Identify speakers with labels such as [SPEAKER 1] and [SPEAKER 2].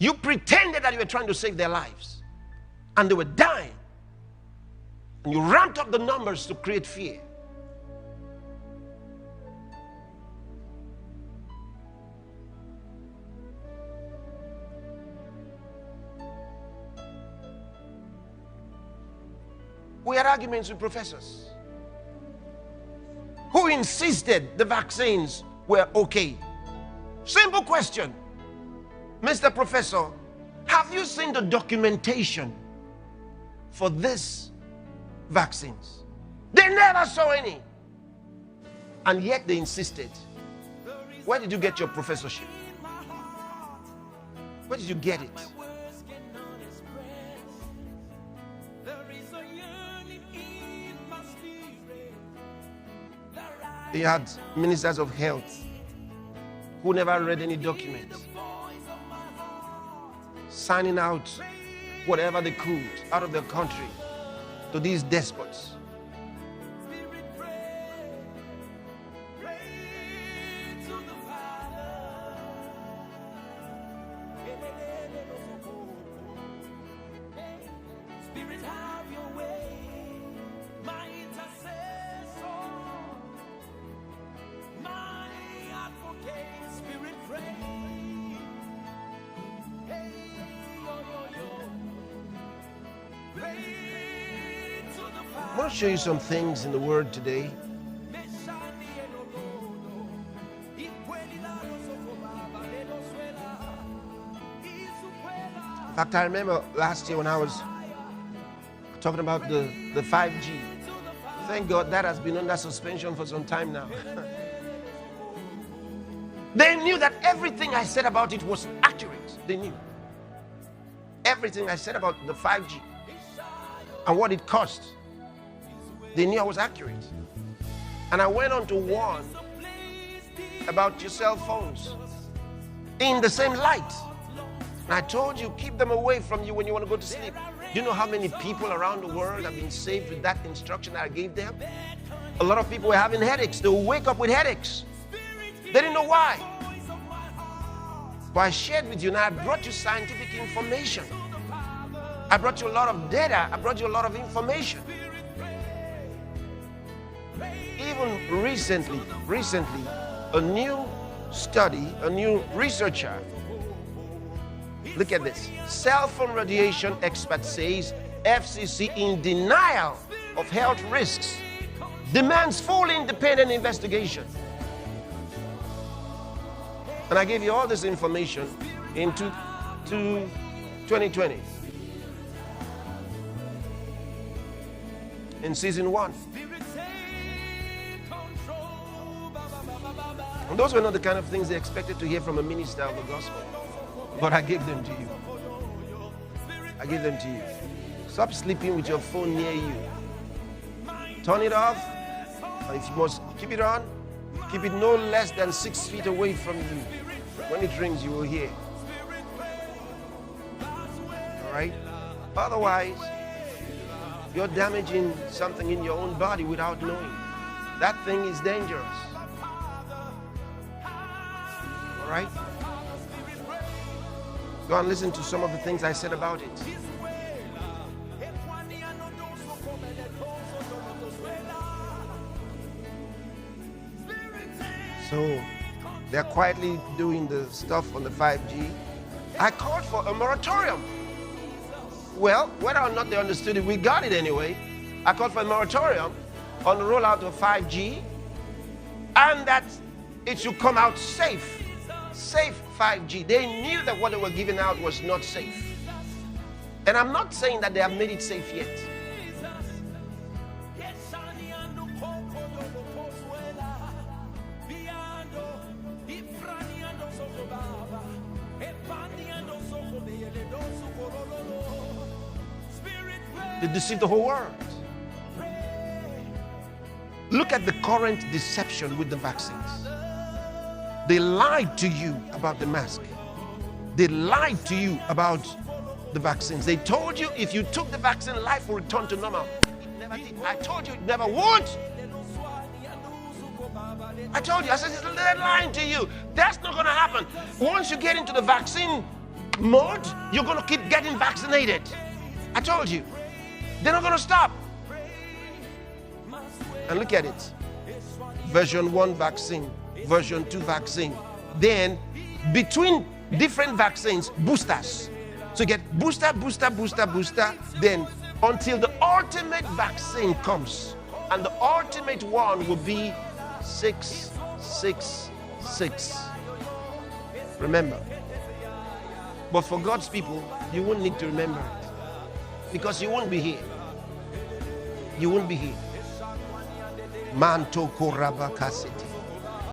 [SPEAKER 1] You pretended that you were trying to save their lives, and they were dying. And you ramped up the numbers to create fear. We had arguments with professors who insisted the vaccines were okay. Simple question. Mr. Professor, have you seen the documentation for this vaccines? They never saw any. And yet they insisted. Where did you get your professorship? Where did you get it? They had ministers of health who never read any documents, signing out whatever they could out of their country to these despots. I want to show you some things in the Word today. In fact, I remember last year when I was talking about the 5G. Thank God that has been under suspension for some time now. They knew that everything I said about it was accurate. They knew. Everything I said about the 5G and what it cost. They knew I was accurate. And I went on to warn about your cell phones in the same light. And I told you, keep them away from you when you want to go to sleep. Do you know how many people around the world have been saved with that instruction I gave them? A lot of people were having headaches. They would wake up with headaches. They didn't know why. But I shared with you, and I brought you scientific information. I brought you a lot of data. I brought you a lot of information. Even recently, a new study, a new researcher, look at this. Cell phone radiation expert says FCC in denial of health risks, demands full independent investigation. And I gave you all this information into 2020. In season 1. And those were not the kind of things they expected to hear from a minister of the gospel. But I gave them to you. I gave them to you. Stop sleeping with your phone near you. Turn it off. And if you must keep it on, keep it no less than 6 feet away from you. When it rings, you will hear. All right? Otherwise, you're damaging something in your own body without knowing. That thing is dangerous. All right? Go and listen to some of the things I said about it. So, they're quietly doing the stuff on the 5G. I called for a moratorium. Well, whether or not they understood it, we got it anyway. I called for a moratorium on the rollout of 5G, and that it should come out safe. Safe 5G. They knew that what they were giving out was not safe. And I'm not saying that they have made it safe yet. They deceived the whole world. Look at the current deception with the vaccines. They lied to you about the mask. They lied to you about the vaccines. They told you if you took the vaccine, life will return to normal. It never did. I told you it never would. I told you, I said, they're lying to you. That's not going to happen. Once you get into the vaccine mode, you're going to keep getting vaccinated. I told you. They're not going to stop. And look at it. Version 1 vaccine, version 2 vaccine. Then between different vaccines, boosters. So you get booster, booster, booster, booster. Then until the ultimate vaccine comes. And the ultimate one will be 666. Remember. But for God's people, you won't need to remember it. Because you won't be here. You won't be here. Manto korabakasiti.